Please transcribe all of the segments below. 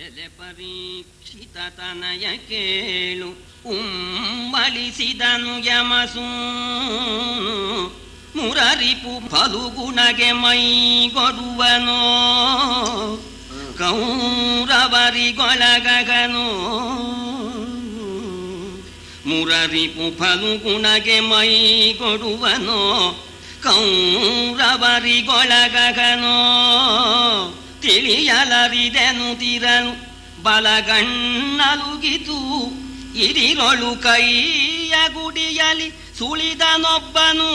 ಎಲೆ ಪರೀಕ್ಷಿತ ತನಯ ಕೇಳು ಉಮ್ಮಳಿಸಿದನು ಯಮಸೂ ಮುರರಿಪು ಫಲುಗುಣಗೆ ಮೈಗೊಡುವನೋ ಕೌರವರಿಗೊಳಗನು ಮುರರಿಪು ಫಲುಗುಣಗೆ ಮೈಗೊಡುವನೋ ಕೌರವರಿಗೊಳಗನು ತಿಳಿಯಲರಿದೆನು ತಿರನು ಬಲಗಣ್ಣಲುಗಿತು ಇರಿರೊಳು ಕೈಯ ಗುಡಿಯಲಿ ಸುಳಿದನೊಬ್ಬನು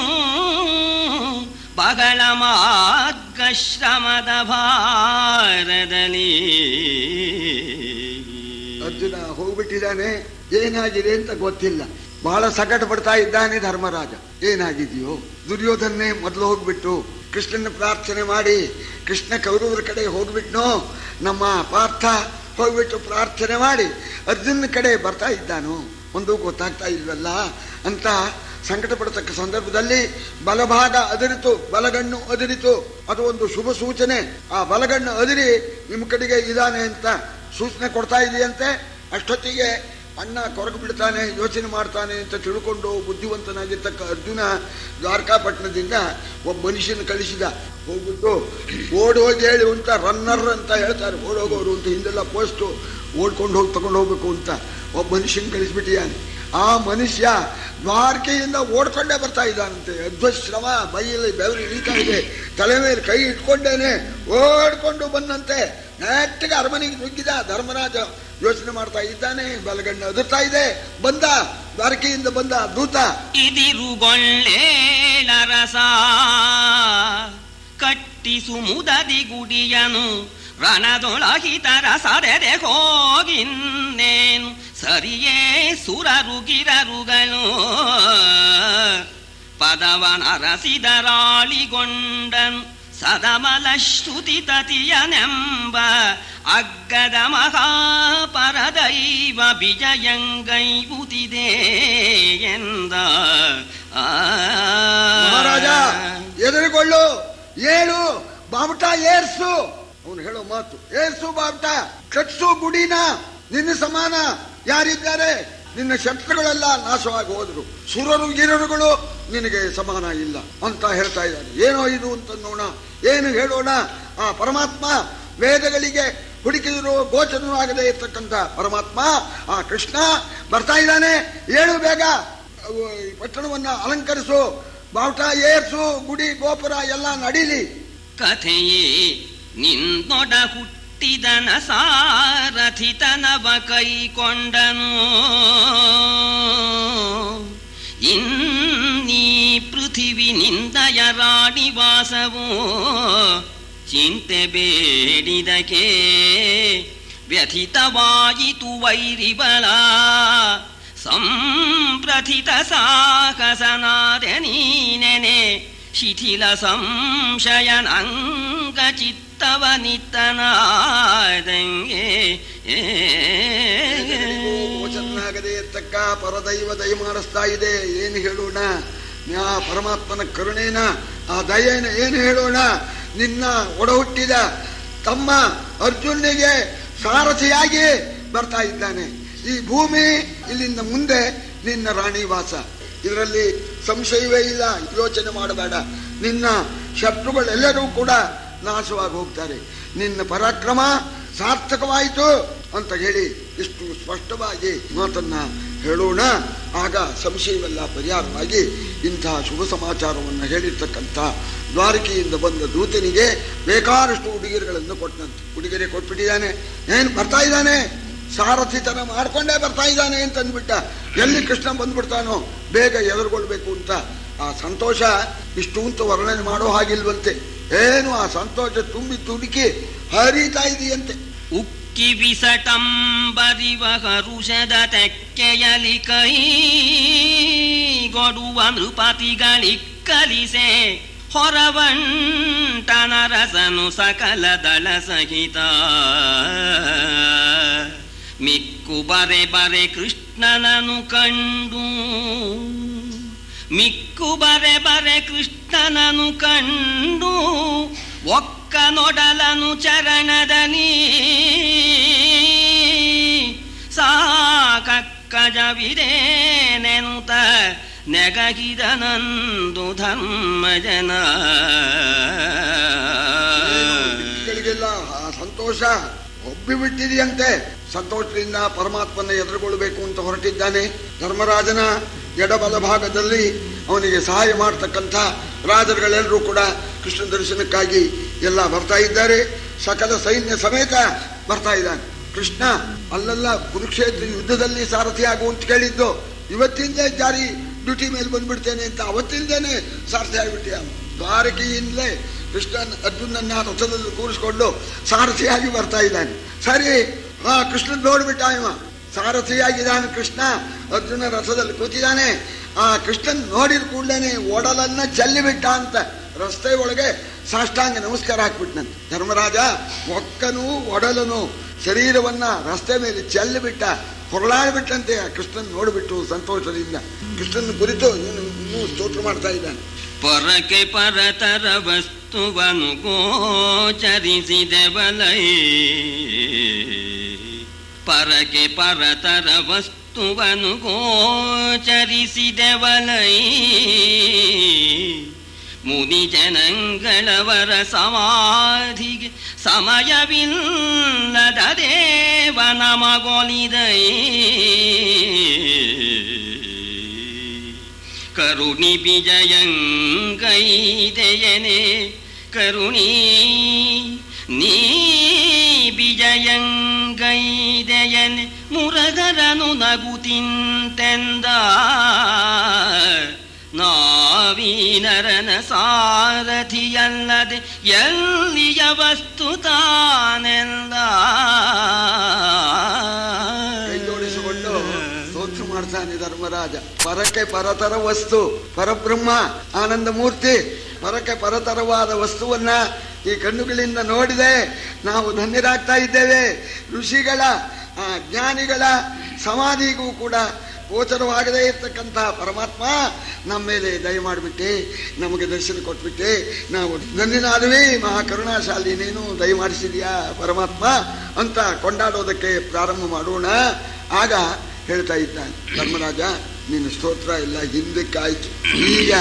ಬಗಳ ಮಾರ್ಗಶ್ರಮದ ಭಾರದಲ್ಲಿ. ಅರ್ಜುನ ಹೋಗ್ಬಿಟ್ಟಿದ್ದಾನೆ, ಏನಾಗಿದೆ ಅಂತ ಗೊತ್ತಿಲ್ಲ. ಬಹಳ ಸಂಕಟ ಪಡ್ತಾ ಇದ್ದಾನೆ ಧರ್ಮರಾಜ. ಏನಾಗಿದೆಯೋ? ದುರ್ಯೋಧನೇ ಮೊದಲು ಹೋಗ್ಬಿಟ್ಟು ಕೃಷ್ಣನ ಪ್ರಾರ್ಥನೆ ಮಾಡಿ ಕೃಷ್ಣ ಕೌರವರ ಕಡೆ ಹೋಗ್ಬಿಟ್ನೋ, ನಮ್ಮ ಪಾರ್ಥ ಹೋಗ್ಬಿಟ್ಟು ಪ್ರಾರ್ಥನೆ ಮಾಡಿ ಅರ್ಜುನ ಕಡೆ ಬರ್ತಾ ಇದ್ದಾನೋ ಒಂದು ಗೊತ್ತಾಗ್ತಾ ಇಲ್ವಲ್ಲ ಅಂತ ಸಂಕಟ ಪಡತಕ್ಕ ಸಂದರ್ಭದಲ್ಲಿ ಬಲಭಾಗ ಅದಿರಿತು, ಬಲಗಣ್ಣು ಅದಿರಿತು. ಅದು ಒಂದು ಶುಭ ಸೂಚನೆ. ಆ ಬಲಗಣ್ಣು ಅದಿರಿ ನಿಮ್ಮ ಕಡೆಗೆ ಇದ್ದಾನೆ ಅಂತ ಸೂಚನೆ ಕೊಡ್ತಾ ಇದೆಯಂತೆ. ಅಷ್ಟೊತ್ತಿಗೆ ಅಣ್ಣ ಕೊರಗು ಬಿಡ್ತಾನೆ, ಯೋಚನೆ ಮಾಡ್ತಾನೆ ಅಂತ ತಿಳ್ಕೊಂಡು ಬುದ್ಧಿವಂತನಾಗಿರ್ತಕ್ಕ ಅರ್ಜುನ ದ್ವಾರಕಾಪಟ್ಟಣದಿಂದ ಒಬ್ಬ ಮನುಷ್ಯನ ಕಳಿಸಿದ. ಹೋಗ್ಬಿಟ್ಟು ಓಡಿ ಹೋಗಿ ಹೇಳಿ ಅಂತ ರನ್ನರ್ ಅಂತ ಹೇಳ್ತಾರೆ, ಓಡೋಗೋರು ಅಂತ. ಹಿಂದೆಲ್ಲ ಪೋಸ್ಟು ಓಡ್ಕೊಂಡು ಹೋಗಿ ತಗೊಂಡು ಹೋಗ್ಬೇಕು ಅಂತ ಒಬ್ಬ ಮನುಷ್ಯನ ಕಳಿಸ್ಬಿಟ್ಟಿಯಾನೆ. ಆ ಮನುಷ್ಯ ದ್ವಾರಕೆಯಿಂದ ಓಡ್ಕೊಂಡೇ ಬರ್ತಾ ಇದ್ದಾನಂತೆ. ಅಧ್ವಶ್ರಮ, ಬೈಯಲ್ಲಿ ಬೆವರು ಇಳಿತಾ ಇದೆ, ತಲೆ ಮೇಲೆ ಕೈ ಇಟ್ಕೊಂಡೇನೆ ಓಡ್ಕೊಂಡು ಬಂದಂತೆ. ನೆಟ್ಟಿಗೆ ಅರಮನೆಗೆ ನುಗ್ಗಿದ. ಧರ್ಮರಾಜ ಯೋಚನೆ ಮಾಡ್ತಾ ಇದ್ದಾನೆ, ಬಲಗಣ್ಣು ಅದುರ್ತಾ ಇದೆ. ಬಂದ ದ್ವಾರಕೆಯಿಂದ ಬಂದ ದೂತ. ಇದಿರುಗೊಳ್ಳೇಳ ರಸ ಕಟ್ಟಿಸು ಮುದದಿ ಗುಡಿಯನು ರಣದೊಳಹಿತರ ಸರೆದೆ ಹೋಗಿನ್ನೇನು ಸರಿಯೇ ಸುರರುಗಿರರುಗಳು ಪದವನರಸಿದರಾಳಿಗೊಂಡನು ಸದಮಲ ಶ್ರುತಿ ತತಿಯನೆಂಬ ಅಗ್ಗದ ಮಹಾಪರದೈವ ವಿಜಯಂಗೈಬುತಿದೆ ಎಂದ. ಮಹಾರಾಜ ಎದುರುಗೊಳ್ಳು, ಏಳು, ಬಾವುಟ ಏರ್ಸು. ಅವನು ಹೇಳೋ ಮಾತು, ಏರ್ಸು ಬಾವುಟ, ಕಟ್ಸು ಗುಡಿನ. ನಿನ್ನ ಸಮಾನ ಯಾರಿದ್ದಾರೆ? ನಿನ್ನ ಶತ್ರುಗಳೆಲ್ಲ ನಾಶವಾಗಿ ಹೋದ್ರು, ಸುರರು ಗಿರರುಗಳು ನಿನಗೆ ಸಮಾನ ಇಲ್ಲ ಅಂತ ಹೇಳ್ತಾ ಇದ್ದಾನೆ. ಏನೋ ಇದು ಅಂತ ನೋಡೋಣ, ಏನು ಹೇಳೋಣ. ಆ ಪರಮಾತ್ಮ ವೇದಗಳಿಗೆ ಹುಡುಕಿದ್ರು ಗೋಚರನೂ ಆಗದೆ ಇರ್ತಕ್ಕಂಥ ಪರಮಾತ್ಮ ಆ ಕೃಷ್ಣ ಬರ್ತಾ ಇದ್ದಾನೆ. ಏಳು ಬೇಗ, ಪಟ್ಟಣವನ್ನ ಅಲಂಕರಿಸು, ಬಾವುಟ ಏರ್ಸು, ಗುಡಿ ಗೋಪುರ ಎಲ್ಲ ನಡೀಲಿ. ಕಥೆಯೇ ನಿನ್ನೊಡ ಹುಟ್ಟಿದನ ಸಾರಥಿತನವ ಕೈಕೊಂಡನು ಇನ್ನೀ ಪೃಥಿವಿ ನಿಂದಯ ರಾಣಿವಾಸವು ಚಿಂತೆ ಬೇಡಿದಕ್ಕೆ ವ್ಯಥಿತವಾಯಿತು ವೈರಿಬಲ ಸಂಪ್ರಥಿತ ಸಾಹಸನಾದೆ ನೀನೆನೆ ಶಿಥಿಲ ಸಂಶಯನಂಗ ಚಿತ್ತವನಿತ್ತನಾದಂಗೆ ಗೋಚರನಾಗದೆ ಇರ್ತಕ್ಕ ಪರದೈವ ದಯ ಮಾಡಿಸ್ತಾ ಇದೆ. ಏನು ಹೇಳೋಣ? ಆ ಪರಮಾತ್ಮನ ಕರುಣೇನ, ಆ ದಯೇನ ಏನು ಹೇಳೋಣ? ನಿನ್ನ ಒಡಹುಟ್ಟಿದ ತಮ್ಮ ಅರ್ಜುನಿಗೆ ಸಾರಥಿಯಾಗಿ ಬರ್ತಾ ಇದ್ದಾನೆ. ಈ ಭೂಮಿ ಇಲ್ಲಿಂದ ಮುಂದೆ ನಿನ್ನ ರಾಣಿವಾಸ, ಇದರಲ್ಲಿ ಸಂಶಯವೇ ಇಲ್ಲ. ಯೋಚನೆ ಮಾಡಬೇಡ. ನಿನ್ನ ಶತ್ರುಗಳೆಲ್ಲರೂ ಕೂಡ ನಾಶವಾಗಿ ಹೋಗ್ತಾರೆ. ನಿನ್ನ ಪರಾಕ್ರಮ ಸಾರ್ಥಕವಾಯಿತು ಅಂತ ಹೇಳಿ ಇಷ್ಟು ಸ್ಪಷ್ಟವಾಗಿ ಮಾತನ್ನ ಹೇಳೋಣ. ಆಗ ಸಂಶಯವೆಲ್ಲ ಪರಿಹಾರವಾಗಿ ಇಂತಹ ಶುಭ ಸಮಾಚಾರವನ್ನು ಹೇಳಿರ್ತಕ್ಕಂಥ ದ್ವಾರಕೆಯಿಂದ ಬಂದ ದೂತನಿಗೆ ಬೇಕಾದಷ್ಟು ಉಡುಗೊರೆಗಳನ್ನು ಕೊಟ್ಟಂತೆ. ಉಡುಗೊರೆ ಕೊಟ್ಬಿಟ್ಟಿದ್ದಾನೆ. ಏನು ಬರ್ತಾ ಇದ್ದಾನೆ, ಸಾರಥಿತನ ಮಾಡ್ಕೊಂಡೇ ಬರ್ತಾ ಇದ್ದಾನೆ ಅಂತ ಅಂದ್ಬಿಟ್ಟ. ಎಲ್ಲಿ ಕೃಷ್ಣ ಬಂದ್ಬಿಡ್ತಾನೋ ಬೇಗ ಎದುರುಗೊಳ್ಬೇಕು ಅಂತ ಆ ಸಂತೋಷ ಇಷ್ಟು ಅಂತ ವರ್ಣನೆ ಮಾಡೋ ಹಾಗಿಲ್ವಂತೆ. ಏನು ಆ ಸಂತೋಷ ತುಂಬಿ ತುಡುಕಿ ಹರಿತಾ ಇದೆಯಂತೆ. ಉಕ್ಕಿ ವಿಸಟಂಬರಿವ ಹರುಷದ ತೆಕ್ಕೆಯಲಿ ಕೈ ಕೊಡುವ ನೃಪತಿಗಳಿಕ್ಕಲಿಸೆ ಹೊರವಂಟನರಸನು ಸಕಲ ದಳ ಸಹಿತ ಮಿಕ್ಕು ಬರೆ ಬರೆ ಕೃಷ್ಣನನು ಕಂಡು ಮಿಕ್ಕು ಬರೆ ಬರೆ ಕೃಷ್ಣನನು ಕಂಡು ಒಕ್ಕ ನೊಡಲನು ಚರಣದಲ್ಲಿ ರಾಜವಿದೇನೆನುತ ನೆಗಗಿದನಂದು ಧರ್ಮಜನ. ಗಳಿಗೆಲ್ಲ ಆ ಸಂತೋಷ ಒಬ್ಬಿಬಿಟ್ಟಿದೆಯಂತೆ. ಸಂತೋಷದಿಂದ ಪರಮಾತ್ಮನ ಎದುರುಗೊಳ್ಳಬೇಕು ಅಂತ ಹೊರಟಿದ್ದಾನೆ. ಧರ್ಮರಾಜನ ಎಡಬಲ ಭಾಗದಲ್ಲಿ ಅವನಿಗೆ ಸಹಾಯ ಮಾಡತಕ್ಕಂಥ ರಾಜರುಗಳೆಲ್ಲರೂ ಕೂಡ ಕೃಷ್ಣ ದರ್ಶನಕ್ಕಾಗಿ ಎಲ್ಲ ಬರ್ತಾ ಇದ್ದಾರೆ. ಸಕಲ ಸೈನ್ಯ ಸಮೇತ ಬರ್ತಾ ಇದ್ದಾನೆ. ಕೃಷ್ಣ ಅಲ್ಲೆಲ್ಲ ಕುರುಕ್ಷೇತ್ರ ಯುದ್ಧದಲ್ಲಿ ಸಾರಥಿ ಆಗುವಂತ ಕೇಳಿದ್ದು, ಇವತ್ತಿಂದೇ ಜಾರಿ ಡ್ಯೂಟಿ ಮೇಲೆ ಬಂದ್ಬಿಡ್ತೇನೆ ಅಂತ ಅವತ್ತಿಂದೇನೆ ಸಾರಥಿ ಆಗಿಬಿಟ್ಟೆ. ದ್ವಾರಕೆಯಿಂದಲೇ ಕೃಷ್ಣನ್ ಅರ್ಜುನನ್ನ ರಥದಲ್ಲಿ ಕೂರಿಸ್ಕೊಂಡು ಸಾರಥಿಯಾಗಿ ಬರ್ತಾ ಇದ್ದಾನೆ. ಸರಿ, ಕೃಷ್ಣನ್ ನೋಡ್ಬಿಟ್ಟ ಇವ ಸಾರಥಿಯಾಗಿದ್ದಾನೆ. ಕೃಷ್ಣ ಅರ್ಜುನ ರಥದಲ್ಲಿ ಕೂತಿದ್ದಾನೆ. ಆ ಕೃಷ್ಣನ್ ನೋಡಿದ ಕೂಡಲೇ ಒಡಲನ್ನ ಚೆಲ್ಲಿಬಿಟ್ಟ ಅಂತ ರಸ್ತೆ ಒಳಗೆ ಸಾಷ್ಟಾಂಗ ನಮಸ್ಕಾರ ಹಾಕ್ಬಿಟ್ನಂತೆ. ಧರ್ಮರಾಜ ಒಕ್ಕನು ಒಡಲನು ಶರೀರವನ್ನ ರಸ್ತೆ ಮೇಲೆ ಚೆಲ್ಲಿಬಿಟ್ಟ, ಹೊರಳಾಡ್ಬಿಟ್ಟಂತೆ. ಆ ಕೃಷ್ಣನ್ ನೋಡ್ಬಿಟ್ಟು ಸಂತೋಷದಿಂದ ಕೃಷ್ಣನ ಕುರಿತು ಇನ್ನೂ ಸ್ತೋತ್ರ ಮಾಡ್ತಾ ಇದ್ದಾನೆ. ಪರಕೆ ಪರತರ ವಸ್ತುವನು ಗೋಚರಿಸಿದೆವಲೈ, ಪರಕೆ ಪರತರ ವಸ್ತುವನು ಗೋಚರಿಸಿದೆವಲೈ, ಮುನಿ ಜನಗಳವರ ಸಮಾಧಿಗೆ ಸಮಯವಿಲ್ಲದ ದೇವ ನಮಗೊಲಿದೈ, ಕರುಣಿ ಬಿಜಯಂಗೈದೆಯನೆ ಕರುಣಿ ನೀ ಬಿಜಯಂಗೈದೆಯನೆ ಮುರಗರನು ನಗುತ್ತಿಂತೆಂದ, ನಾವೀನರನ ಸಾರಥಿಯಲ್ಲದೆ ಎಲ್ಲಿಯ ವಸ್ತು ತಾನೆಂದ. ಜೋಡಿಸಿಕೊಂಡು ಸ್ತೋತ್ರ ಮಾಡ್ತಾನೆ ಧರ್ಮರಾಜ. ಪರಕ್ಕೆ ಪರತರ ವಸ್ತು, ಪರಬ್ರಹ್ಮ ಆನಂದ ಮೂರ್ತಿ ಪರಕ್ಕೆ ಪರತರವಾದ ವಸ್ತುವನ್ನ ಈ ಕಣ್ಣುಗಳಿಂದ ನೋಡಿದೆ ನಾವು ಧನ್ಯರಾಗ್ತಾ ಇದ್ದೇವೆ. ಋಷಿಗಳ ಜ್ಞಾನಿಗಳ ಸಮಾಧಿಗೂ ಕೂಡ ಗೋಚರವಾಗದೇ ಇರ್ತಕ್ಕಂತಹ ಪರಮಾತ್ಮ ನಮ್ಮ ಮೇಲೆ ದಯ ಮಾಡಿಬಿಟ್ಟೆ, ನಮಗೆ ದರ್ಶನ ಕೊಟ್ಬಿಟ್ಟೆ, ನಾವು ಧನ್ಯನಾದ್ವಿ, ಮಹಾಕರುಣಾಶಾಲಿ ನೀನು ದಯ ಮಾಡಿಸಿದ್ಯಾ ಪರಮಾತ್ಮ ಅಂತ ಕೊಂಡಾಡೋದಕ್ಕೆ ಪ್ರಾರಂಭ ಮಾಡೋಣ. ಆಗ ಹೇಳ್ತಾ ಇದ್ದಾನೆ ಧರ್ಮರಾಜ, ನಿನ್ನ ಸ್ತೋತ್ರ ಎಲ್ಲ ಹಿಂದಕ್ಕಾಯ್ತು. ಈಗ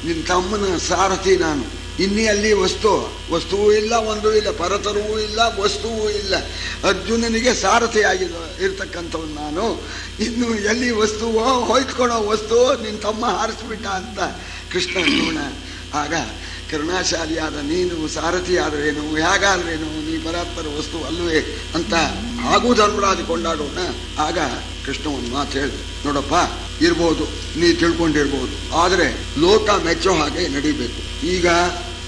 ನಿನ್ನ ತಮ್ಮನ ಸಾರಥಿ ನಾನು. ಇನ್ನಿ ಅಲ್ಲಿ ವಸ್ತುವೂ ಇಲ್ಲ, ಒಂದೂ ಇಲ್ಲ, ಪರತರವೂ ಇಲ್ಲ, ವಸ್ತುವೂ ಇಲ್ಲ. ಅರ್ಜುನನಿಗೆ ಸಾರಥಿಯಾಗಿ ಇರ್ತಕ್ಕಂಥವ್ನು ನಾನು. ಇನ್ನು ಎಲ್ಲಿ ವಸ್ತುವೋ ಹೊಯ್ತ್ಕೊಳೋ ವಸ್ತು ನಿನ್ನ ತಮ್ಮ ಹಾರಿಸ್ಬಿಟ್ಟ ಅಂತ ಕೃಷ್ಣ ನೋಣ. ಆಗ ಕರುಣಾಶಾಲಿಯಾದ ನೀನು ಸಾರಥಿ ಆದ್ರೇನು, ಹೇಗಾದ್ರೇನು, ನೀ ಪರಾತ್ಪರ ವಸ್ತು ಅಲ್ವೇ ಅಂತ ಹಾಗೂ ಧರ್ಮರಾಜ ಕೊಂಡಾಡೋಣ. ಆಗ ಕೃಷ್ಣ ಒಂದು ಮಾತು ಹೇಳಿದೆ, ನೋಡಪ್ಪ ಇರ್ಬೋದು, ನೀ ತಿಳ್ಕೊಂಡಿರ್ಬೋದು, ಆದರೆ ಲೋಕ ಮೆಚ್ಚೋ ಹಾಗೆ ನಡಿಬೇಕು. ಈಗ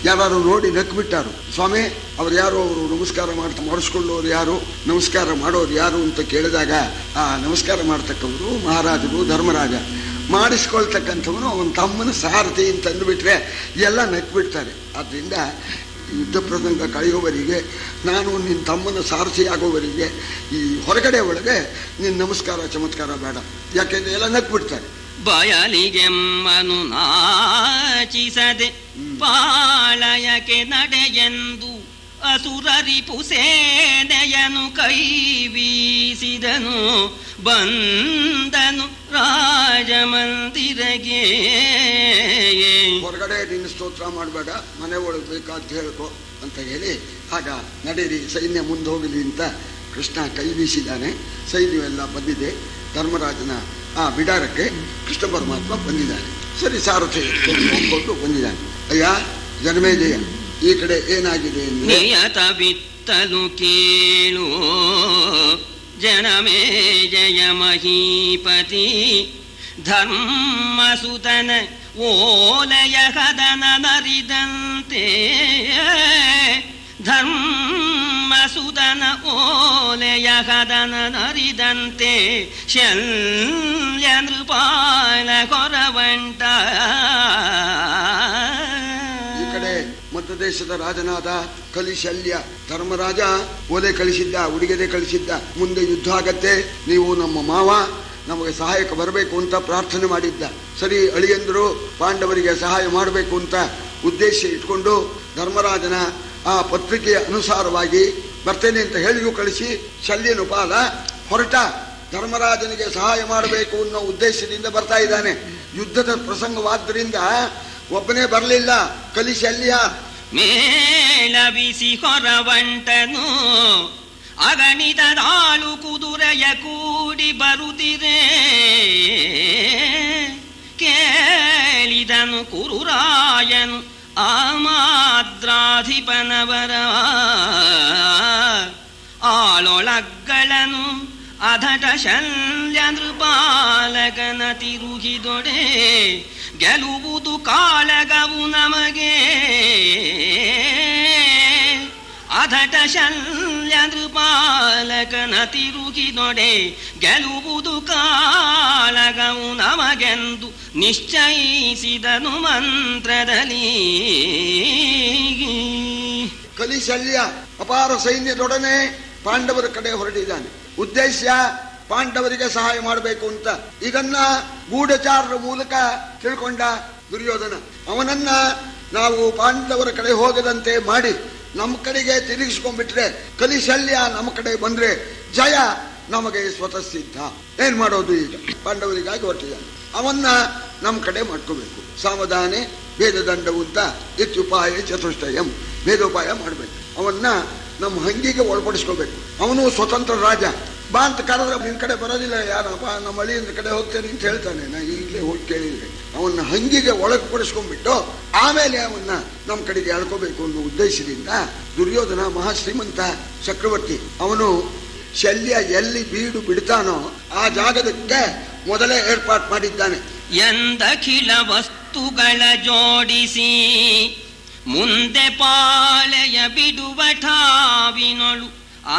ಯಾರು ನೋಡಿ ನಕ್ಬಿಟ್ಟಾರು, ಸ್ವಾಮಿ ಅವ್ರು ಯಾರು, ಅವರು ನಮಸ್ಕಾರ ಮಾಡಿಸ್ಕೊಳ್ಳೋರು ಯಾರು, ನಮಸ್ಕಾರ ಮಾಡೋರು ಯಾರು ಅಂತ ಕೇಳಿದಾಗ ಆ ನಮಸ್ಕಾರ ಮಾಡ್ತಕ್ಕವರು ಮಹಾರಾಜರು ಧರ್ಮರಾಜ, ಮಾಡಿಸ್ಕೊಳ್ತಕ್ಕಂಥವನು ಅವನ ತಮ್ಮನ ಸಾರಥಿ ಅಂತ ಅಂದುಬಿಟ್ರೆ ಎಲ್ಲ ನಕ್ಬಿಡ್ತಾರೆ. ಆದ್ದರಿಂದ ಯುದ್ಧ ಪ್ರಸಂಗ ಕಳೆಯುವವರಿಗೆ, ನಾನು ನಿನ್ನ ತಮ್ಮನ ಸಾರಥಿ ಆಗೋವರಿಗೆ ಈ ಹೊರಗಡೆ ಒಳಗೆ ನಿನ್ನ ನಮಸ್ಕಾರ ಚಮತ್ಕಾರ ಬೇಡ, ಯಾಕೆಂದ್ರೆ ಎಲ್ಲ ನಕ್ಬಿಡ್ತಾರೆ. ಬಯಲಿಗೆಮ್ಮನು ನಾಚಿಸದೆ ಪಾಳಯಕ್ಕೆ ನಡೆಯೆಂದು ಅಸುರರಿಪು ಸೇನೆಯನು ಕೈ ಬೀಸಿದನು, ಬಂದನು ರಾಜಮಂದಿರಗೆ. ಹೊರಗಡೆ ನಿನ್ನ ಸ್ತೋತ್ರ ಮಾಡಬೇಡ, ಮನೆ ಒಳಗೆ ಬೇಕಾದ ಹೇಳ್ಕೊ ಅಂತ ಹೇಳಿ ಆಗ ನಡೀರಿ, ಸೈನ್ಯ ಮುಂದೆ ಹೋಗಲಿ ಅಂತ ಕೃಷ್ಣ ಕೈ ಬೀಸಿದ್ದಾನೆ. ಸೈನ್ಯವೆಲ್ಲ ಬಂದಿದೆ. ಧರ್ಮರಾಜನ ಆ ಬಿಡಾರಕ್ಕೆ ಕೃಷ್ಣ ಪರಮಾತ್ಮ ಬಂದಿದ್ದಾನೆ. ಸರಿ, ಸಾರಥಿ ಹೋಗ್ಕೊಂಡು ಬಂದಿದ್ದಾನೆ. ಅಯ್ಯ ಜನಮೇಜಯ, ಈ ಕಡೆ ಏನಾಗಿದೆ ನಿಯತ ಬಿತ್ತಲು ಕೇಳು ಜನಮೇಜಯ ಮಹೀಪತಿ, ಧರ್ಮಸುತನ ಓಲಯ ಕದನ ನರಿದಂತೆ, ಧರ್ಮಸುತನ ಓಲೆಯ ಕದನ ನರಿದಂತೆ, ಶಲ್ಯ ನೃಪಾಲ ಕೊರವಂಟ. ಈ ಕಡೆ ಮಧ್ಯ ದೇಶದ ರಾಜನಾದ ಕಲಿಶಲ್ಯ ಧರ್ಮರಾಜ ಓಲೆ ಕಳಿಸಿದ್ದ, ಉಡುಗೆದೆ ಕಳಿಸಿದ್ದ, ಮುಂದೆ ಯುದ್ಧ ಆಗತ್ತೆ, ನೀವು ನಮ್ಮ ಮಾವ ನಮಗೆ ಸಹಾಯಕ್ಕೆ ಬರಬೇಕು ಅಂತ ಪ್ರಾರ್ಥನೆ ಮಾಡಿದ್ದ. ಸರಿ, ಅಳಿಯಂದರು ಪಾಂಡವರಿಗೆ ಸಹಾಯ ಮಾಡಬೇಕು ಅಂತ ಉದ್ದೇಶ ಇಟ್ಕೊಂಡು ಧರ್ಮರಾಜನ ಆ ಪತ್ರಿಕೆಯ ಅನುಸಾರವಾಗಿ ಬರ್ತೇನೆ ಅಂತ ಹೇಳಿಯೂ ಕಳಿಸಿ ಶಲ್ಯನುಪಾಲ ಹೊರಟ. ಧರ್ಮರಾಜನಿಗೆ ಸಹಾಯ ಮಾಡಬೇಕು ಅನ್ನೋ ಉದ್ದೇಶದಿಂದ ಬರ್ತಾ ಇದ್ದಾನೆ. ಯುದ್ಧದ ಪ್ರಸಂಗವಾದ್ದರಿಂದ ಒಬ್ಬನೇ ಬರಲಿಲ್ಲ, ಕಲಿಶಲ್ಯ ಮೇಳವಿಸಿ ಹೊರವಂಟನು ಅಗಣಿತದಾಳು ಕುದುರೆಯ ಕೂಡಿ ಬರುತ್ತಿರೆ. ಕೇಳಿದನು ಕುರುರಾಯನು ಆಮಾದ್ರಾಧಿಪನವರ ಆಳೊಳಗ್ಗಳನು ಅಧಟ ಶಲ್ಯ ನೃಪಾಲಕನ ತಿರುಗಿದೊಡೆ ಗೆಲುವುದು ಕಾಳಗವು ನಮಗೆ. ಅಧಟ ಶಲ್ಯ ನೃಪಾಲಕನ ತಿರುಗಿದೊಡೆ ಗೆಲುವುದು ಕಾಳಗವು ನಮಗೆಂದು ನಿಶ್ಚಯಿಸಿದನು ಮಂತ್ರದಲ್ಲಿ. ಕಲಿಶಲ್ಯ ಅಪಾರ ಸೈನ್ಯದೊಡನೆ ಪಾಂಡವರ ಕಡೆ ಹೊರಟಿದ್ದಾನೆ. ಉದ್ದೇಶ ಪಾಂಡವರಿಗೆ ಸಹಾಯ ಮಾಡಬೇಕು ಅಂತ. ಇದನ್ನ ಗೂಢಚಾರರ ಮೂಲಕ ತಿಳ್ಕೊಂಡ ದುರ್ಯೋಧನ. ಅವನನ್ನ ನಾವು ಪಾಂಡವರ ಕಡೆ ಹೋಗದಂತೆ ಮಾಡಿ ನಮ್ಮ ಕಡೆಗೆ ತಿರುಗಿಸ್ಕೊಂಡ್ಬಿಟ್ರೆ, ಕಲಿಶಲ್ಯ ನಮ್ಮ ಕಡೆ ಬಂದ್ರೆ ಜಯ ನಮಗೆ ಸ್ವತಃ ಸಿದ್ಧ. ಏನ್ ಮಾಡೋದು? ಈಗ ಪಾಂಡವರಿಗಾಗಿ ಹೊರಟಿದ್ದಾನೆ, ಅವನ್ನ ನಮ್ಮ ಕಡೆ ಮಾಡ್ಕೋಬೇಕು. ಸಾಮಧಾನೆ ಭೇದದಂಡವು ಅಂತ ಇತ್ಯುಪಾಯ ಚತುಷ್ಟಯಂ, ಭೇದೋಪಾಯ ಮಾಡ್ಬೇಕು. ಅವನ್ನ ನಮ್ಮ ಹಂಗಿಗೆ ಒಳಪಡಿಸ್ಕೋಬೇಕು. ಅವನು ಸ್ವತಂತ್ರ ರಾಜ. ಬಾ ಅಂತ ಕರೆದ್ರೆ ನಿನ್ ಕಡೆ ಬರೋದಿಲ್ಲ, ಯಾರಪ್ಪ ನಮ್ಮ ಅಳಿಯಂದ್ರ ಕಡೆ ಹೋಗ್ತೇನೆ ಅಂತ ಹೇಳ್ತಾನೆ. ನಾ ಈಗಲೇ ಹೋಗಿ ಕೇಳಿದ್ರೆ ಅವನ್ನ ಹಂಗಿಗೆ ಒಳಪಡಿಸ್ಕೊಂಡ್ಬಿಟ್ಟು ಆಮೇಲೆ ಅವನ್ನ ನಮ್ಮ ಕಡೆಗೆ ಎಳ್ಕೋಬೇಕು ಅನ್ನೋ ಉದ್ದೇಶದಿಂದ ದುರ್ಯೋಧನ ಮಹಾಶ್ರೀಮಂತ ಚಕ್ರವರ್ತಿ. ಅವನು ಶಲ್ಯ ಎಲ್ಲಿ ಬೀಡು ಬಿಡ್ತಾನೋ ಆ ಜಾಗದಕ್ಕೆ ಮೊದಲೇ ಏರ್ಪಾಟ್ ಮಾಡಿದ್ದಾನೆ. ಎಂದಖಿಲ ವಸ್ತುಗಳ ಜೋಡಿಸಿ ಮುಂದೆ ಪಾಳೆಯ ಬಿಡುವ ಠಾವಿನೊಳು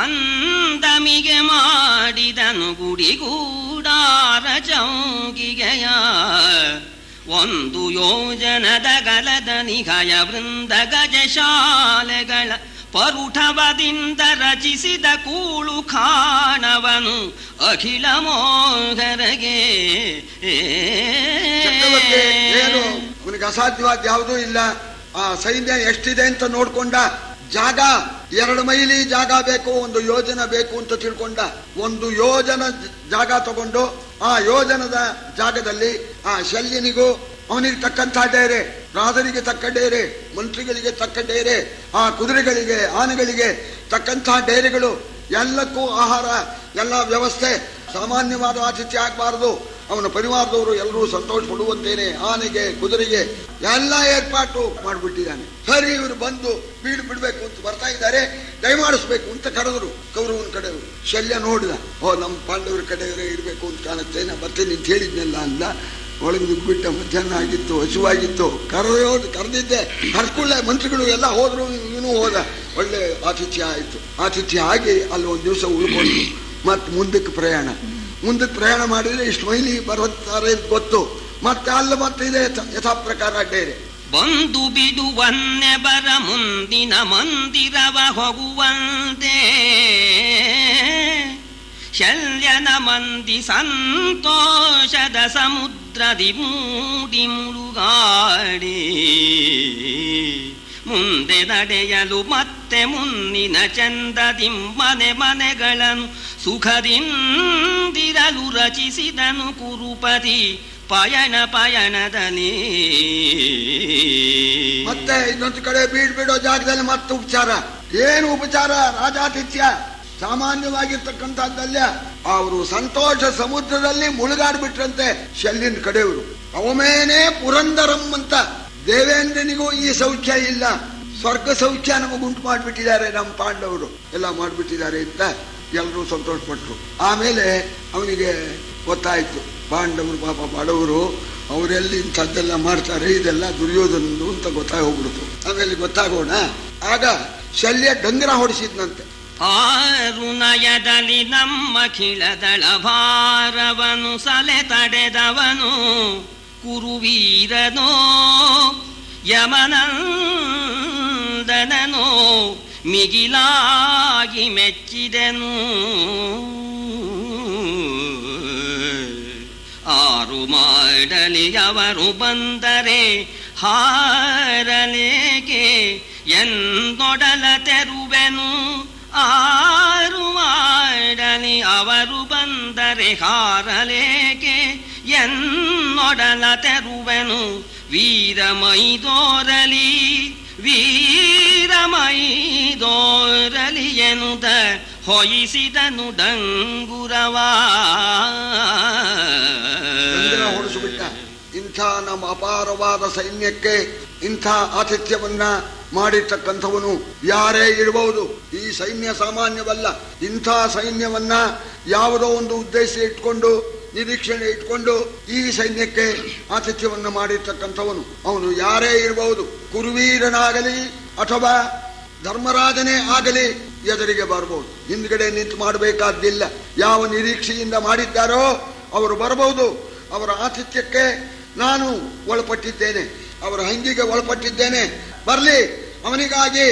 ಅಂದಮಿಗೆ ಮಾಡಿದನು ಗುಡಿಗೂಡಾರ ಚೌಗಿಗೆಯ. ಒಂದು ಯೋಜನದ ಗಲದ ನಿಘಯ ವೃಂದ ಗಜಶಾಲೆಗಳ ಪರುಠವದಿಂದ ರಚಿಸಿದ ಕೂಳು ಖಾಣವನು ಅಖಿಲ ಮೋಹರಗೆ. ಏನು ಅವನಿಗೆ ಅಸಾಧ್ಯವಾದ ಯಾವುದೂ ಇಲ್ಲ. ಆ ಸೈನ್ಯ ಎಷ್ಟಿದೆ ಅಂತ ನೋಡ್ಕೊಂಡ. ಜಾಗ 2 ಮೈಲಿ ಜಾಗ ಬೇಕು, ಒಂದು ಯೋಜನ ಬೇಕು ಅಂತ ತಿಳ್ಕೊಂಡ. ಒಂದು ಯೋಜನ ಜಾಗ ತಗೊಂಡು ಆ ಯೋಜನದ ಜಾಗದಲ್ಲಿ ಆ ಶಲ್ಯನಿಗೂ ಅವನಿಗೆ ತಕ್ಕಂತ ಡೇರೆ, ರಾಜನಿಗೆ ತಕ್ಕ ಡೇರೆ, ಮಂತ್ರಿಗಳಿಗೆ ತಕ್ಕ ಡೇರೆ, ಆ ಕುದುರೆಗಳಿಗೆ ಆನೆಗಳಿಗೆ ತಕ್ಕಂಥ ಡೇರೆಗಳು, ಎಲ್ಲಕ್ಕೂ ಆಹಾರ, ಎಲ್ಲ ವ್ಯವಸ್ಥೆ. ಸಾಮಾನ್ಯವಾದ ಆತಿಥ್ಯ ಆಗಬಾರದು. ಅವನ ಪರಿವಾರದವರು ಎಲ್ಲರೂ ಸಂತೋಷ ಪಡುವಂತೇನೆ ಆನೆಗೆ ಕುದುರೆಗೆ ಎಲ್ಲ ಏರ್ಪಾಟು ಮಾಡಿಬಿಟ್ಟಿದ್ದಾನೆ. ಸರಿ, ಇವರು ಬಂದು ಬೀಡು ಬಿಡ್ಬೇಕು ಅಂತ ಬರ್ತಾ ಇದ್ದಾರೆ, ದಯಮಾಡಿಸ್ಬೇಕು ಅಂತ ಕರೆದರು ಕೌರವನ ಕಡೆಯವರು. ಶಲ್ಯ ನೋಡಿದ, ಓ ನಮ್ಮ ಪಾಂಡವರ ಕಡೆಯವರೇ ಇರಬೇಕು ಅಂತ ಕಾಣುತ್ತೆ, ನಾ ಬರ್ತೀನಿ ಅಂತ ಹೇಳಿದ್ನೆಲ್ಲ ಅಂದ. ಒಳಗೆ ನುಗ್ಬಿಟ್ಟ. ಮಧ್ಯಾಹ್ನ ಆಗಿತ್ತು, ಹಸುವಾಗಿತ್ತು. ಕರೆದಿದ್ದೆ, ಕರ್ಕೊಳ್ಳೆ ಮಂತ್ರಿಗಳು ಎಲ್ಲ ಹೋದ್ರು, ಇವನು ಹೋದ. ಒಳ್ಳೆ ಆತಿಥ್ಯ ಆಯಿತು. ಆತಿಥ್ಯ ಆಗಿ ಅಲ್ಲಿ ಒಂದು ದಿವಸ ಉಳ್ಕೊಂಡು ಮತ್ತೆ ಮುಂದಕ್ಕೆ ಪ್ರಯಾಣ ಮಾಡಿದ್ರೆ ಇಷ್ಟು ಮೈಲಿ ಬರುತ್ತಾರೆ ಅಂತ ಗೊತ್ತು. ಮತ್ತೆ ಅಲ್ಲ ಮತ್ತೆ ಇದೆ ಯಥಾ ಪ್ರಕಾರ ಡೇರೆ. ಬಂದು ಬಿಡುವನ್ನೆ ಬರ ಮುಂದಿನ ಮಂದಿರವ ಹೋಗುವಂತೆ ಶಲ್ಯನ ಮಂದಿ ಸಂತೋಷದ ಸಮುದ್ರದಿ ಮೂಡಿ ಮುಳುಗಾಡಿ ಮುಂದೆ ನಡೆಯಲು ಮತ್ತೆ ಮುನ್ನಿನ ಚಂದದಿ ಮನೆಗಳನ್ನು ಸುಖದಿಂದಿರಲು ರಚಿಸಿದನು ಕುರುಪತಿ ಪಯಣದಲ್ಲಿ. ಮತ್ತೆ ಇನ್ನೊಂದು ಕಡೆ ಬಿಡೋ ಜಾಗದಲ್ಲಿ ಮತ್ತೆ ಉಪಚಾರ. ಏನು ಉಪಚಾರ? ರಾಜಾತಿಥ್ಯ. ಸಾಮಾನ್ಯವಾಗಿರ್ತಕ್ಕಂಥದ್ದಲ್ಲ. ಅವರು ಸಂತೋಷ ಸಮುದ್ರದಲ್ಲಿ ಮುಳುಗಾಡ್ಬಿಟ್ರಂತೆ ಶಲ್ಯನ ಕಡೆಯವರು. ಅವಮೇನೆ ಪುರಂದರಂ ಅಂತ. ದೇವೇಂದ್ರನಿಗೂ ಈ ಸೌಖ್ಯ ಇಲ್ಲ, ಸ್ವರ್ಗ ಸೌಖ್ಯ ನಮಗುಂಟು ಮಾಡಿಬಿಟ್ಟಿದ್ದಾರೆ ನಮ್ಮ ಪಾಂಡವರು, ಎಲ್ಲ ಮಾಡಿಬಿಟ್ಟಿದ್ದಾರೆ ಅಂತ ಎಲ್ಲರೂ ಸಂತೋಷ ಪಟ್ರು. ಆಮೇಲೆ ಅವನಿಗೆ ಗೊತ್ತಾಯ್ತು, ಪಾಂಡವರು ಪಾಪ ಬಡವರು, ಅವರೆಲ್ಲಿ ಇಂಥದ್ದೆಲ್ಲ ಮಾಡ್ತಾರೆ, ಇದೆಲ್ಲ ದುರ್ಯೋಧನಂದು ಅಂತ ಹೋಗ್ಬಿಡ್ತು. ಆಮೇಲೆ ಗೊತ್ತಾಗೋಣ. ಆಗ ಶಲ್ಯ ಡಂಗರ ಹೊಡಿಸಿದ್ನಂತೆ. ಆರುನಯದಲ್ಲಿ ನಮ್ಮ ಖಿಳದಳ ಭಾರವನು ಸಲೆ ತಡೆದವನು ಕುರುವೀರನೋ ಯಮನಂದನನೋ ಮಿಗಿಲಾಗಿ ಮೆಚ್ಚಿದನು. ಆರು ಮಾಡಲಿ ಅವರು ಬಂದರೆ ಹಾರಲೇಕೆ ಎಂದೊಡಲ ತೆರುವೆನು. ಆರು ಮಾಡಲಿ ಮಗನೇ ಅವರು ಬಂದರೆ ಹಾರಲೇಕೆ ಎನ್ನೊಡಲ ತೆರುವೆನು ವೀರಮೈದೋರಲಿ ಎನ್ನುತ್ತ ಹೊಯಿಸಿದನು ಡಂಗುರವಾ. ಹೊಡಿಸಿಬಿಟ್ಟ. ಇಂಥ ನಮ್ಮ ಅಪಾರವಾದ ಸೈನ್ಯಕ್ಕೆ ಇಂಥ ಆತಿಥ್ಯವನ್ನ ಮಾಡಿರ್ತಕ್ಕಂಥವನು ಯಾರೇ ಇರಬಹುದು. ಈ ಸೈನ್ಯ ಸಾಮಾನ್ಯವಲ್ಲ. ಇಂಥ ಸೈನ್ಯವನ್ನ ಯಾವುದೋ ಒಂದು ಉದ್ದೇಶ ಇಟ್ಕೊಂಡು, ನಿರೀಕ್ಷಣೆ ಇಟ್ಕೊಂಡು ಈ ಸೈನ್ಯಕ್ಕೆ ಆತಿಥ್ಯವನ್ನ ಮಾಡಿರ್ತಕ್ಕಂಥವನು ಅವನು ಯಾರೇ ಇರಬಹುದು. ಕುರುವೀರನಾಗಲಿ ಅಥವಾ ಧರ್ಮರಾಜನೇ ಆಗಲಿ ಎದುರಿಗೆ ಬರಬಹುದು. ಹಿಂದ್ಗಡೆ ನಿಂತು ಮಾಡಬೇಕಾದ್ದಿಲ್ಲ. ಯಾವ ನಿರೀಕ್ಷೆಯಿಂದ ಮಾಡಿದ್ದಾರೋ ಅವರು ಬರಬಹುದು. ಅವರ ಆತಿಥ್ಯಕ್ಕೆ ನಾನು ಒಳಪಟ್ಟಿದ್ದೇನೆ, ಅವರ ಹಂಗಿಗೆ ಒಳಪಟ್ಟಿದ್ದೇನೆ. ಬರ್ಲಿ, ಅವನಿಗಾಗಿ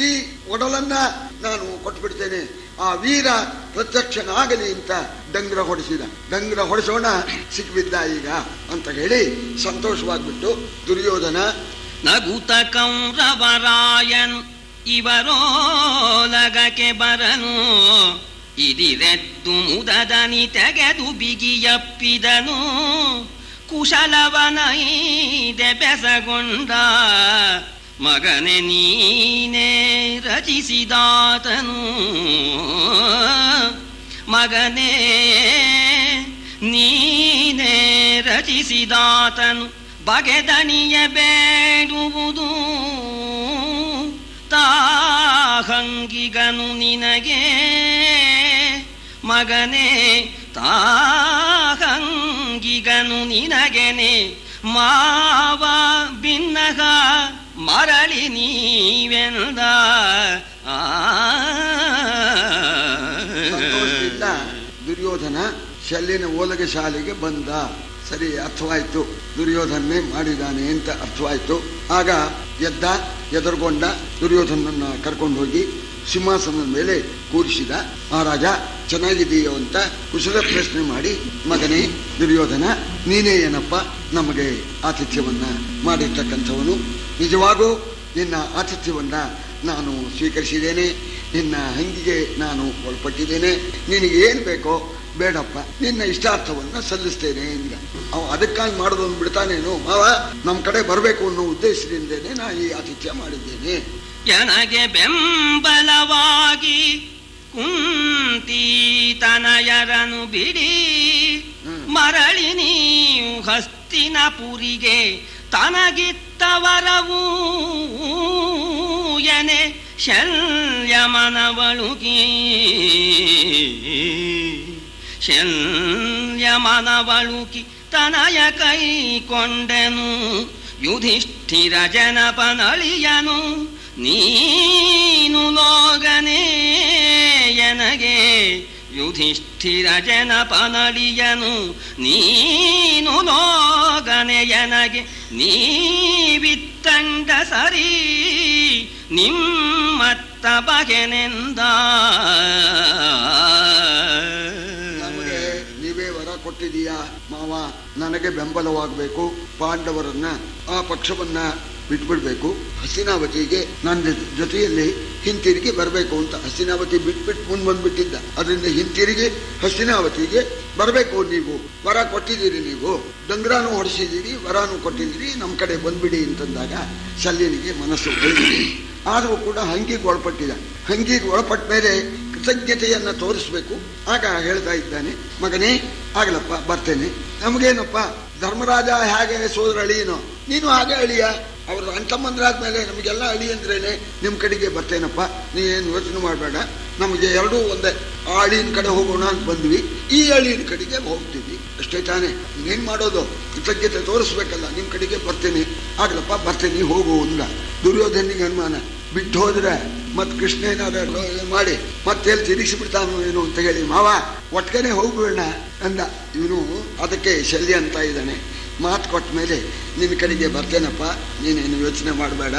ಈ ಒಡಲನ್ನ ನಾನು ಕೊಟ್ಟುಬಿಡ್ತೇನೆ. ಆ ವೀರ ಪ್ರತ್ಯಕ್ಷನಾಗಲಿ ಅಂತ ಡಂಗ್ರ ಹೊಡೆಸಿದ. ಡಂಗ್ರ ಹೊಡೆಸೋಣ ಸಿಕ್ಬಿದ್ದ ಈಗ ಅಂತ ಹೇಳಿ ಸಂತೋಷವಾಗ್ಬಿಟ್ಟು ದುರ್ಯೋಧನ ನಗುತ ಕೌರವರಾಯನು ಇವರೋಲಗಕ್ಕೆ ಬರನು ಇದಿರೆದ್ದು ಮುದದನಿ ತೆಗೆದು ಬಿಗಿಯಪ್ಪಿದನು. ಕುಶಲವನೈದೆ ಬೆಸಗೊಂಡ ಮಗನೆ ನೀನೇ ರಚಿಸಿದಾತನು. ಮಗನೇ ನೀನೇ ರಚಿಸಿದಾತನು ಬಗೆದಣಿಯ ಬೇಡುವುದು ತಾಹಂಗಿಗನು ನಿನಗೆ. ಮಗನೇ ತಾಹಂಗಿಗನು ನಿನಗೆನೆ ಮಾವ ಭಿನ್ನಗ ಮರಳಿ ನೀವೆಂದ. ಸಂತೋಷದಿಂದ ದುರ್ಯೋಧನ ಶಲ್ಯನ ಓಲಗ ಶಾಲೆಗೆ ಬಂದ. ಸರಿ, ಅರ್ಥವಾಯ್ತು, ದುರ್ಯೋಧನೇ ಮಾಡಿದ್ದಾನೆ ಅಂತ ಅರ್ಥವಾಯ್ತು. ಆಗ ಎದುರುಗೊಂಡ ದುರ್ಯೋಧನನ್ನ ಕರ್ಕೊಂಡು ಹೋಗಿ ಸಿಂಹಾಸನದ ಮೇಲೆ ಕೂರಿಸಿದ. ಆ ರಾಜ ಚೆನ್ನಾಗಿದೆಯೋ ಅಂತ ಕುಶಲ ಪ್ರಶ್ನೆ ಮಾಡಿ, ಮಗನೇ ದುರ್ಯೋಧನ, ನೀನೇ ಏನಪ್ಪ ನಮಗೆ ಆತಿಥ್ಯವನ್ನ ಮಾಡಿರ್ತಕ್ಕಂಥವನು. ನಿಜವಾಗೂ ನಿನ್ನ ಆತಿಥ್ಯವನ್ನ ನಾನು ಸ್ವೀಕರಿಸಿದ್ದೇನೆ. ನಿನ್ನ ಹಂಗಿಗೆ ನಾನು ಒಳಪಟ್ಟಿದ್ದೇನೆ. ನಿನಗೆ ಏನ್ ಬೇಕೋ ಬೇಡಪ್ಪ, ನಿನ್ನ ಇಷ್ಟಾರ್ಥವನ್ನ ಸಲ್ಲಿಸ್ತೇನೆ ಎಂದ. ಅವ ಅದಕ್ಕಾಗಿ ಮಾಡೋದನ್ನು ಬಿಡ್ತಾನೇನು? ಮಾವ ನಮ್ಮ ಕಡೆ ಬರಬೇಕು ಅನ್ನೋ ಉದ್ದೇಶದಿಂದೇನೆ ನಾ ಈ ಆತಿಥ್ಯ ಮಾಡಿದ್ದೇನೆ. ನನಗೆ ಬೆಂಬಲವಾಗಿ ಕುಂತಿತನಯರನು ಬಿಡಿ ಮರಳಿ ನೀವು ಹಸ್ತಿನಪುರಿಗೆ ತನಗಿತ್ತವರವೂ ಎನೆ ಶಲ್ಯಮನವಳುಕಿ ತನಯ ಕೈಕೊಂಡೆನು. ಯುಧಿಷ್ಠಿರ ಜನಪನಳಿಯನು ನೀನು ಲೋಗನೇ ಎನಗೆ. ಯುಧಿಷ್ಠಿರ ಜನಪನಳಿಯನು ನೀನು ಲೋಗನೆ ಎನಗೆ. ನೀವಿತ್ತಂಡ ಸರಿ ನಿಮ್ಮತ್ತ ಬಗೆನೆಂದ. ನಮಗೆ ನೀವೇ ವರ ಕೊಟ್ಟಿದೀಯಾ ಮಾವ, ನನಗೆ ಬೆಂಬಲವಾಗಬೇಕು, ಪಾಂಡವರನ್ನ ಆ ಪಕ್ಷವನ್ನ ಬಿಟ್ಬಿಡ್ಬೇಕು, ಹಸ್ತಿನಾವತಿಗೆ ನನ್ನ ಜೊತೆಯಲ್ಲಿ ಹಿಂತಿರುಗಿ ಬರಬೇಕು ಅಂತ. ಹಸ್ತಿನಾವತಿ ಬಿಟ್ಬಿಟ್ಟು ಮುಂದೆ ಬಂದ್ಬಿಟ್ಟಿದ್ದ. ಅದರಿಂದ ಹಿಂತಿರುಗಿ ಹಸ್ತಿನಾವತಿಗೆ ಬರಬೇಕು. ನೀವು ವರ ಕೊಟ್ಟಿದ್ದೀರಿ, ನೀವು ಡಂಗ್ರಾನು ಹೊಡಿಸಿದ್ದೀರಿ, ವರಾನು ಕೊಟ್ಟಿದ್ದೀರಿ, ನಮ್ಮ ಕಡೆ ಬಂದ್ಬಿಡಿ ಅಂತಂದಾಗ ಶಲ್ಯನಿಗೆ ಮನಸ್ಸು ಒಳ್ಳಿದೆ. ಆದರೂ ಕೂಡ ಹಂಗಿಗೆ ಒಳಪಟ್ಟಿದ. ಹಂಗಿಗೆ ಒಳಪಟ್ಟ ಮೇಲೆ ಕೃತಜ್ಞತೆಯನ್ನ ತೋರಿಸ್ಬೇಕು. ಆಗ ಹೇಳ್ತಾ ಇದ್ದಾನೆ, ಮಗನೇ ಆಗಲಪ್ಪ ಬರ್ತೇನೆ. ನಮಗೇನಪ್ಪ, ಧರ್ಮರಾಜ ಹೇಗೆ ಸೋದರ ಅಳಿಯನೋ ನೀನು ಹಾಗೆ ಅಳಿಯ. ಅವ್ರ ಅಣ್ತಮ್ಮಂದ್ರಾದ್ಮೇಲೆ ನಮಗೆಲ್ಲ ಅಳಿ ಅಂದ್ರೇನೆ. ನಿಮ್ಮ ಕಡೆಗೆ ಬರ್ತೇನಪ್ಪ, ನೀವೇನು ಯೋಚನೆ ಮಾಡಬೇಡ. ನಮಗೆ ಎರಡೂ ಒಂದೇ. ಆ ಅಳಿನ ಕಡೆ ಹೋಗೋಣ ಅಂತ ಬಂದ್ವಿ, ಈ ಅಳಿನ ಕಡೆಗೆ ಹೋಗ್ತೀವಿ, ಅಷ್ಟೇ ತಾನೇ. ಇನ್ನೇನು ಮಾಡೋದು, ಕೃತಜ್ಞತೆ ತೋರಿಸ್ಬೇಕಲ್ಲ. ನಿಮ್ಮ ಕಡೆಗೆ ಬರ್ತೇನೆ. ಆಗ್ಲಪ್ಪ ಬರ್ತೇನೆ, ಹೋಗು ಅಂದ. ದುರ್ಯೋಧನಿಗೆ ಅನುಮಾನ, ಬಿಟ್ಟು ಹೋದ್ರೆ ಮತ್ ಕೃಷ್ಣ ಏನಾದ್ರು ಮಾಡಿ ಮತ್ತೆಲ್ಲಿ ತಿರುಗಿಸಿಬಿಡ್ತಾನೋ ಏನು ಅಂತ ಹೇಳಿ, ಮಾವ ಒಟ್ಟಿಗೆ ಹೋಗ್ಬೇಡ ಅಂದ. ಇವನು ಅದಕ್ಕೆ ಶಲ್ಯ ಅಂತ ಇದ್ದಾನೆ. ಮಾತು ಕೊಟ್ಟ ಮೇಲೆ ನಿನ್ನ ಕಡೆಗೆ ಬರ್ತೇನಪ್ಪ, ನೀನೇನು ಯೋಚನೆ ಮಾಡಬೇಡ